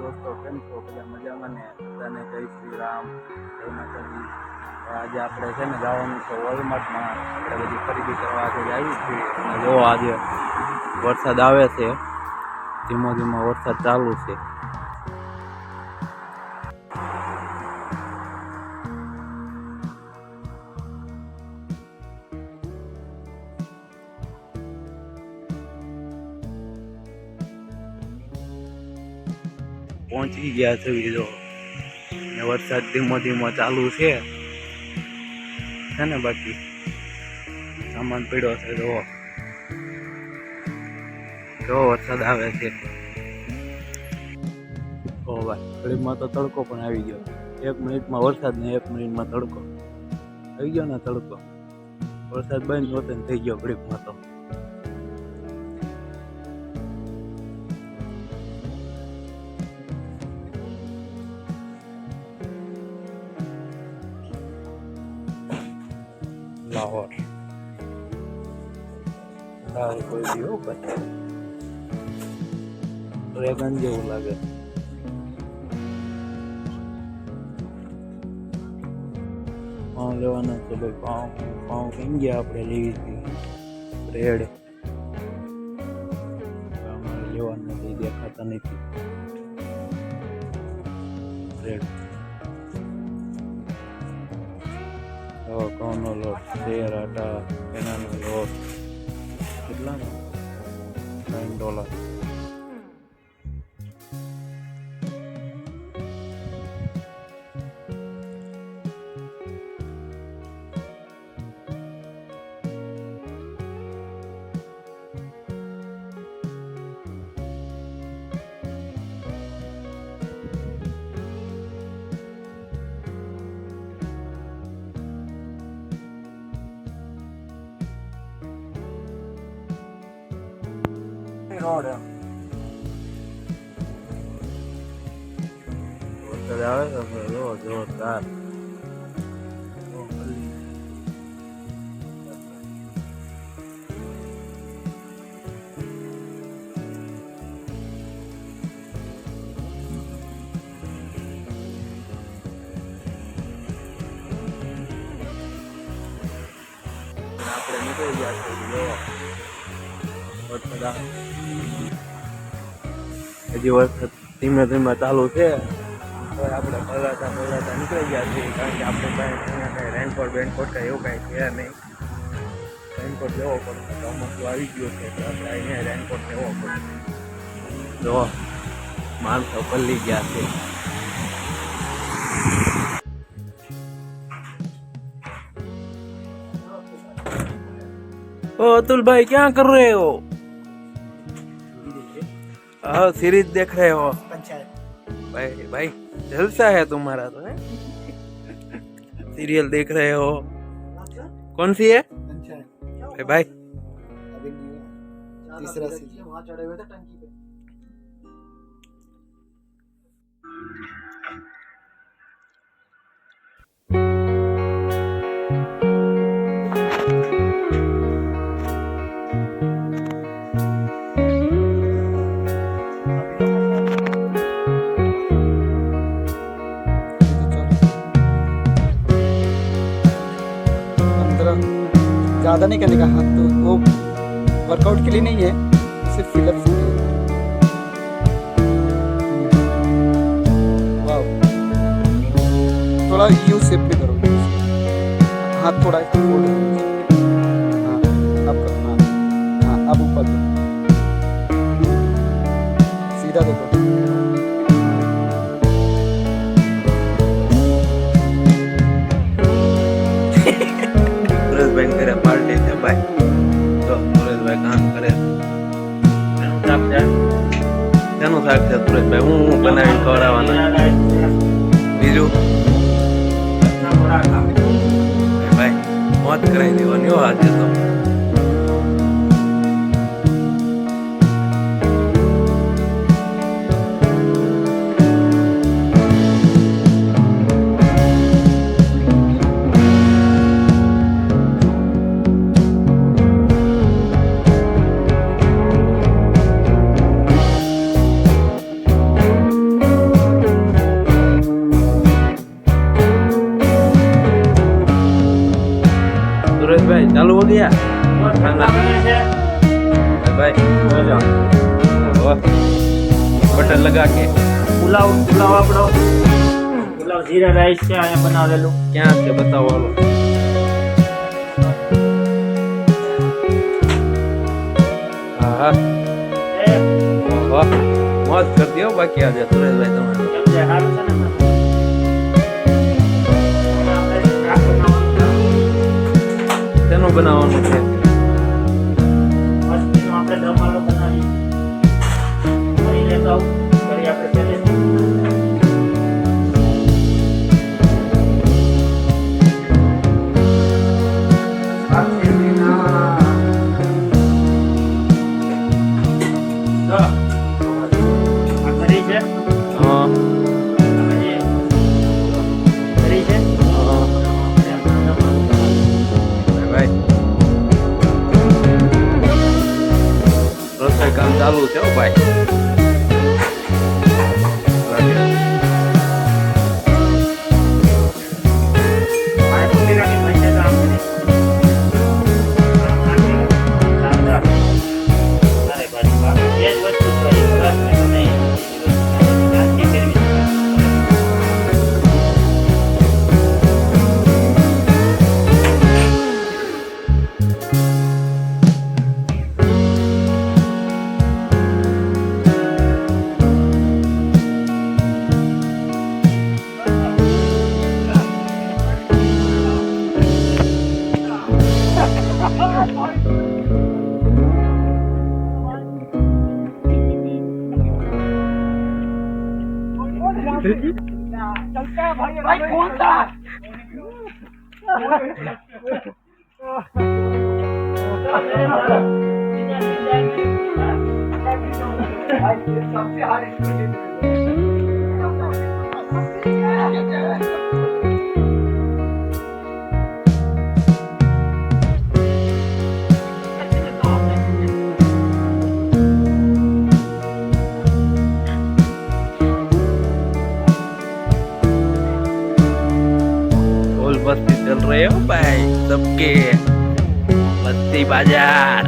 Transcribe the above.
દોસ્તો, કેમ છો? બધા મજામાં ને? બધાને જય શ્રી રામ, જય માતાજી. આજે આપણે છે ને જવાનું છે વોલમાર્ટમાં. આપણે બધી ખરીદી કરવા આજે આવી છીએ. અને જો આજે વરસાદ આવે છે, ધીમો ધીમો વરસાદ ચાલુ છે. પહોંચી ગયા છે જો, ને વરસાદ ધીમો ધીમો ચાલુ છે ને બાકી સામાન પડ્યો છે. જો વરસાદ આવે છે. ઓ ભાઈ, ઘડીમાં તો તડકો પણ આવી ગયો. 1 મિનિટમાં વરસાદ ને 1 મિનિટમાં તડકો આવી ગયો ને. તડકો વરસાદ બંધ હોતે ને થઈ ગયો ઘડીમાં તો. લાહોર કોઈ દીવો ડ્રેગન જેવું લાગે. પાઉં લેવાના છે ભાઈ. પાઉં કેમ ગયા આપણે લેવી હતી બ્રેડ. અમારે લેવાના નથી, દેખાતા નથી બ્રેડ. ઘઉંનો લોટ, શેર આટા, એનાનો લોટ કેટલાનો? $9. વરસાદ આવે છે જોરદાર. આપણે નીકળી ગયા છે વરસાદ આવે. હજી વરસાદ ધીમે ધીમે ચાલુ છે. હવે આપણે પલાતા નીકળી ગયા છીએ, કારણ કે આપણે કાંઈ રેનકોટ બેનકોટ કાંઈ એવું કાંઈ છે નહીં. રેનકોટ લેવો પડશે તો અમુક આવી ગયો છે, તો આપણે અહીંયા રેનકોટ લેવો પડશે. જો માણસો પલ્લી ગયા છે. ओ अतुल भाई क्या कर रहे हो? हाँ, सीरीज देख रहे हो? भाई भाई जलसा है तुम्हारा तो है। सीरियल देख रहे हो? कौन सी है भाई? भाई तीसरा सीजन। ज़्यादा नहीं करने का हाथ, तो वो वर्कआउट के लिए नहीं है, सिर्फ फिलअप्स के लिए। वाव, थोड़ा यू शेप में करो, हाथ थोड़ा फोल्ड करो। हाँ अब करो, हाँ अब ऊपर करो, सीधा देखो। સુરેશભાઈ કરે પાર્ટી છે ભાઈ. તો સુરેશભાઈ કામ કરે. શેનું શાક છે સુરેશભાઈ? હું બનાવીને ખવડાવવાના. બીજું ભાઈ મોજ કરાવી દેવાની હો આજે તો. खाना बाय बाय बटर लगा के પુલાવ આપણો પુલાવ જીરા રાઈસ છે અહીંયા બનાવેલું. ક્યાં છે બતાવો હાલો. હા એ વાહ મોજ કરી દો બાકી આજે સુરેશભાઈ તમારે કેમ છે? સારું છે ને? આપણે શાક બનાવવાનું છે. શેનું બનાવવાનું છે મસ્તીનો આપણે દમાલો બનાવીએ. કરી લેતો આવું. કરી આપણે પહેલેથી. જો, આ કરી છે. હા કરી છે. હા આપણે દમાલો બનાવીએ. બાય રસોઈ કામ ચાલુ છે હો ભાઈ મારે પકડી રાખી પૈસા તો આમ કરી. અરે ભાઈ વાહ. એ જ વસ્તુ છે. એ વરસ ને તો નહીં. જાતથી ફેરવી શકાય. फुल बस्ती चल रहे हो भाई सबके बस्ती बाजार